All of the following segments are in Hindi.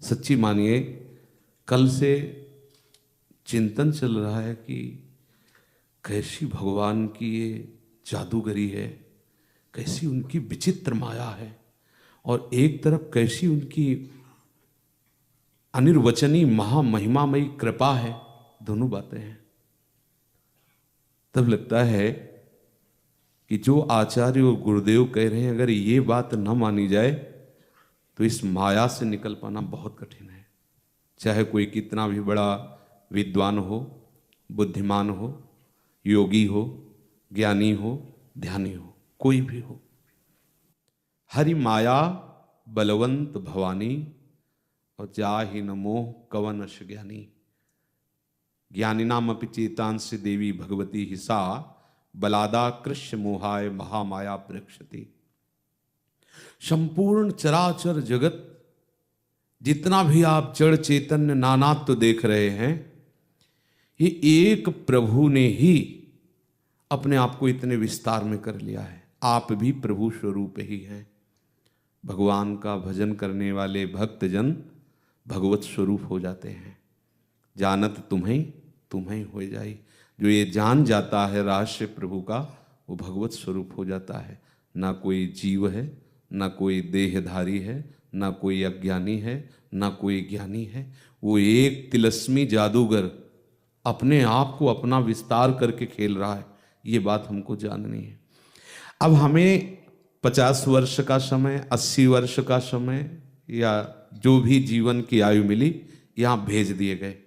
सच्ची मानिए, कल से चिंतन चल रहा है कि कैसी भगवान की ये जादूगरी है, कैसी उनकी विचित्र माया है, और एक तरफ कैसी उनकी अनिर्वचनीय महामहिमामयी कृपा है। दोनों बातें हैं। तब लगता है कि जो आचार्य और गुरुदेव कह रहे हैं, अगर ये बात न मानी जाए तो इस माया से निकल पाना बहुत कठिन है। चाहे कोई कितना भी बड़ा विद्वान हो, बुद्धिमान हो, योगी हो, ज्ञानी हो, ध्यानी हो, कोई भी हो। हरि माया बलवंत भवानी और जाहि न मोह कवन अश ज्ञानी। ज्ञानिनाम अपि चेतांसि देवी भगवती हिसा बलादा कृष्ण मोहाय महामाया प्रेक्षति। संपूर्ण चराचर जगत, जितना भी आप जड़ चैतन्य नानात्व देख रहे हैं, ये एक प्रभु ने ही अपने आप को इतने विस्तार में कर लिया है। आप भी प्रभु स्वरूप ही हैं। भगवान का भजन करने वाले भक्तजन भगवत स्वरूप हो जाते हैं। जानत तुम्हें तुम्हें हो जाई। जो ये जान जाता है रहस्य प्रभु का, वो भगवत स्वरूप हो जाता है। ना कोई जीव है, ना कोई देहधारी है, ना कोई अज्ञानी है, ना कोई ज्ञानी है। वो एक तिलस्मी जादूगर अपने आप को अपना विस्तार करके खेल रहा है। ये बात हमको जाननी है। अब हमें 50 वर्ष का समय, 80 वर्ष का समय, या जो भी जीवन की आयु मिली, यहाँ भेज दिए गए।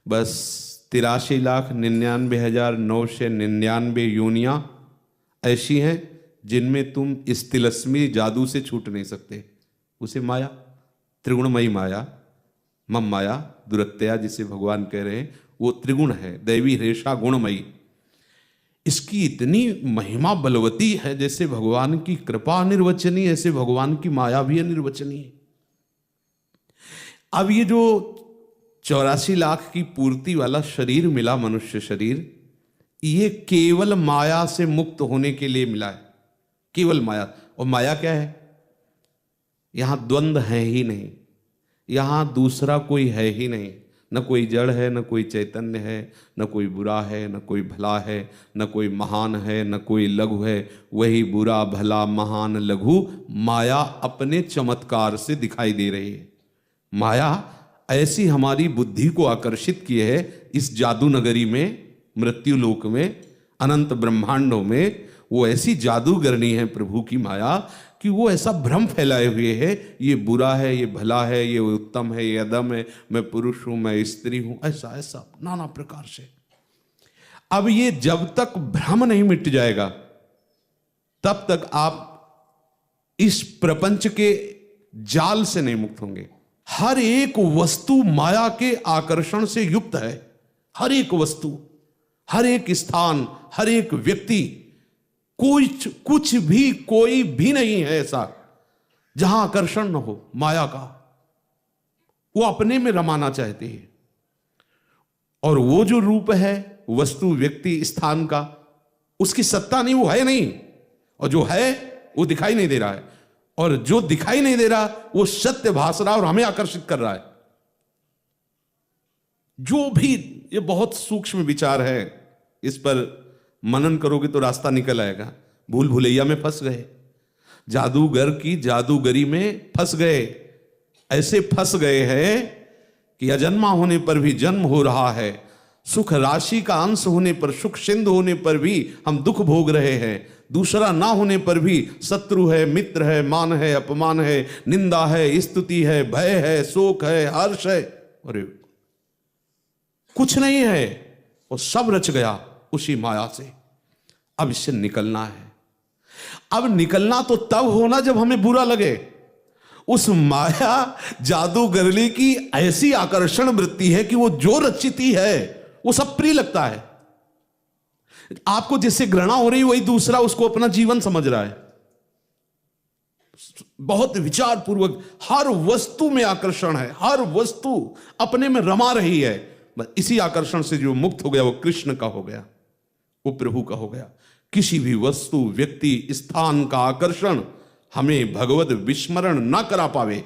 बस 83,99,999 योनियां ऐसी हैं जिनमें तुम इस तिलस्मी जादू से छूट नहीं सकते। उसे माया, त्रिगुणमयी माया, मम माया दुरत्या जिसे भगवान कह रहे हैं, वो त्रिगुण है, दैवी रेशा गुणमयी। इसकी इतनी महिमा बलवती है, जैसे भगवान की कृपा अनिर्वचनीय, ऐसे भगवान की माया भी अनिर्वचनीय। अब ये जो 84 लाख की पूर्ति वाला शरीर मिला, मनुष्य शरीर, ये केवल माया से मुक्त होने के लिए मिला है। केवल माया। और माया क्या है? यहां द्वंद्व है ही नहीं, यहां दूसरा कोई है ही नहीं। न कोई जड़ है, न कोई चैतन्य है, न कोई बुरा है, न कोई भला है, न कोई महान है, न कोई लघु है। वही बुरा भला महान लघु माया अपने चमत्कार से दिखाई दे रही है। माया ऐसी हमारी बुद्धि को आकर्षित किए है इस जादू नगरी में, मृत्यु लोक में, अनंत ब्रह्मांडों में। वो ऐसी जादूगरनी है प्रभु की माया कि वो ऐसा भ्रम फैलाए हुए है, ये बुरा है, ये भला है, ये उत्तम है, ये अधम है, मैं पुरुष हूं, मैं स्त्री हूं, ऐसा ऐसा नाना प्रकार से। अब ये जब तक भ्रम नहीं मिट जाएगा, तब तक आप इस प्रपंच के जाल से नहीं मुक्त होंगे। हर एक वस्तु माया के आकर्षण से युक्त है। हर एक वस्तु, हर एक स्थान, हर एक व्यक्ति, कुछ भी, कोई भी नहीं है ऐसा जहां आकर्षण न हो माया का। वो अपने में रमाना चाहते हैं। और वो जो रूप है वस्तु, व्यक्ति, स्थान का, उसकी सत्ता नहीं, वो है नहीं। और जो है वो दिखाई नहीं दे रहा है, और जो दिखाई नहीं दे रहा वो सत्य भास रहा और हमें आकर्षित कर रहा है। जो भी, ये बहुत सूक्ष्म विचार है, इस पर मनन करोगे तो रास्ता निकल आएगा। भूल भुलैया में फंस गए, जादूगर की जादूगरी में फंस गए। ऐसे फंस गए हैं कि अजन्मा होने पर भी जन्म हो रहा है, सुख राशि का अंश होने पर, सुख सिंधु होने पर भी हम दुख भोग रहे हैं, दूसरा ना होने पर भी शत्रु है, मित्र है, मान है, अपमान है, निंदा है, स्तुति है, भय है, शोक है, हर्ष है। अरे कुछ नहीं है, वो सब रच गया उसी माया से। अब इससे निकलना है। अब निकलना तो तब होना जब हमें बुरा लगे। उस माया जादूगरली की ऐसी आकर्षण वृत्ति है कि वो जो रचिती है वो सब प्रिय लगता है। आपको जिससे घृणा हो रही, वही दूसरा उसको अपना जीवन समझ रहा है। बहुत विचार पूर्वक हर वस्तु में आकर्षण है, हर वस्तु अपने में रमा रही है। इसी आकर्षण से जो मुक्त हो गया वो कृष्ण का हो गया, वो प्रभु का हो गया। किसी भी वस्तु, व्यक्ति, स्थान का आकर्षण हमें भगवत विस्मरण ना करा पावे।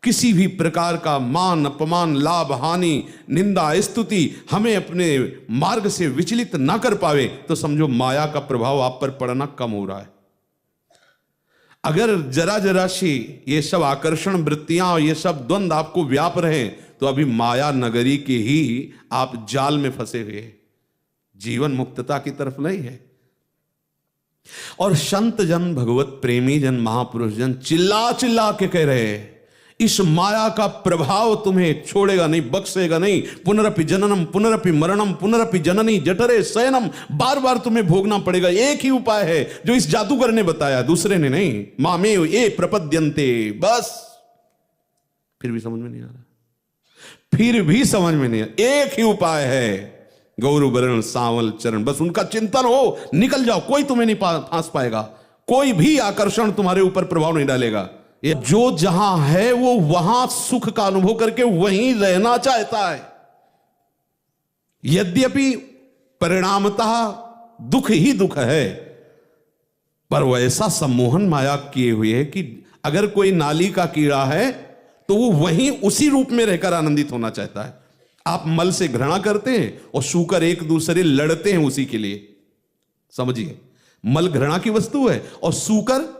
किसी भी प्रकार का मान अपमान, लाभ हानि, निंदा स्तुति हमें अपने मार्ग से विचलित ना कर पावे, तो समझो माया का प्रभाव आप पर पड़ना कम हो रहा है। अगर जरा जरा सी ये सब आकर्षण वृत्तियां और ये सब द्वंद आपको व्याप रहे, तो अभी माया नगरी के ही आप जाल में फंसे हुए हैं, जीवन मुक्तता की तरफ नहीं है। और संत जन, भगवत प्रेमी जन, महापुरुष जन चिल्ला चिल्ला के कह रहे हैं, इस माया का प्रभाव तुम्हें छोड़ेगा नहीं, बख्शेगा नहीं। पुनरपि जननम पुनरपि मरणम पुनरपि जननी जठरे शयनम, बार बार तुम्हें भोगना पड़ेगा। एक ही उपाय है जो इस जादूगर ने बताया, दूसरे ने नहीं। मामेव ये प्रपद्यन्ते, बस। फिर भी समझ में नहीं आ रहा, फिर भी समझ में नहीं आ रहा। एक ही उपाय है, गौर वरण सांवल चरण, बस उनका चिंतन हो, निकल जाओ। कोई तुम्हें नहीं फांस पाएगा, कोई भी आकर्षण तुम्हारे ऊपर प्रभाव नहीं डालेगा। ये जो जहां है वो वहां सुख का अनुभव करके वहीं रहना चाहता है। यद्यपि परिणामतः दुख ही दुख है, पर वैसा सम्मोहन माया किए हुए है कि अगर कोई नाली का कीड़ा है तो वो वहीं उसी रूप में रहकर आनंदित होना चाहता है। आप मल से घृणा करते हैं और सूकर एक दूसरे लड़ते हैं उसी के लिए, समझिए। मल घृणा की वस्तु है और सूकर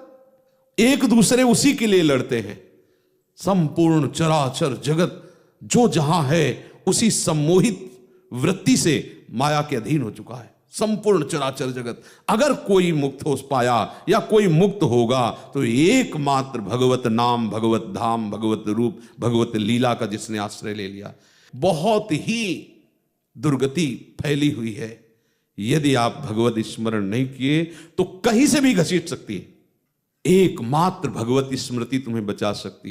एक दूसरे उसी के लिए लड़ते हैं। संपूर्ण चराचर जगत जो जहां है उसी सम्मोहित वृत्ति से माया के अधीन हो चुका है। संपूर्ण चराचर जगत। अगर कोई मुक्त हो पाया या कोई मुक्त होगा तो एकमात्र भगवत नाम, भगवत धाम, भगवत रूप, भगवत लीला का जिसने आश्रय ले लिया। बहुत ही दुर्गति फैली हुई है। यदि आप भगवत स्मरण नहीं किए तो कहीं से भी घसीट सकती है। एकमात्र भगवत स्मृति तुम्हें बचा सकती है।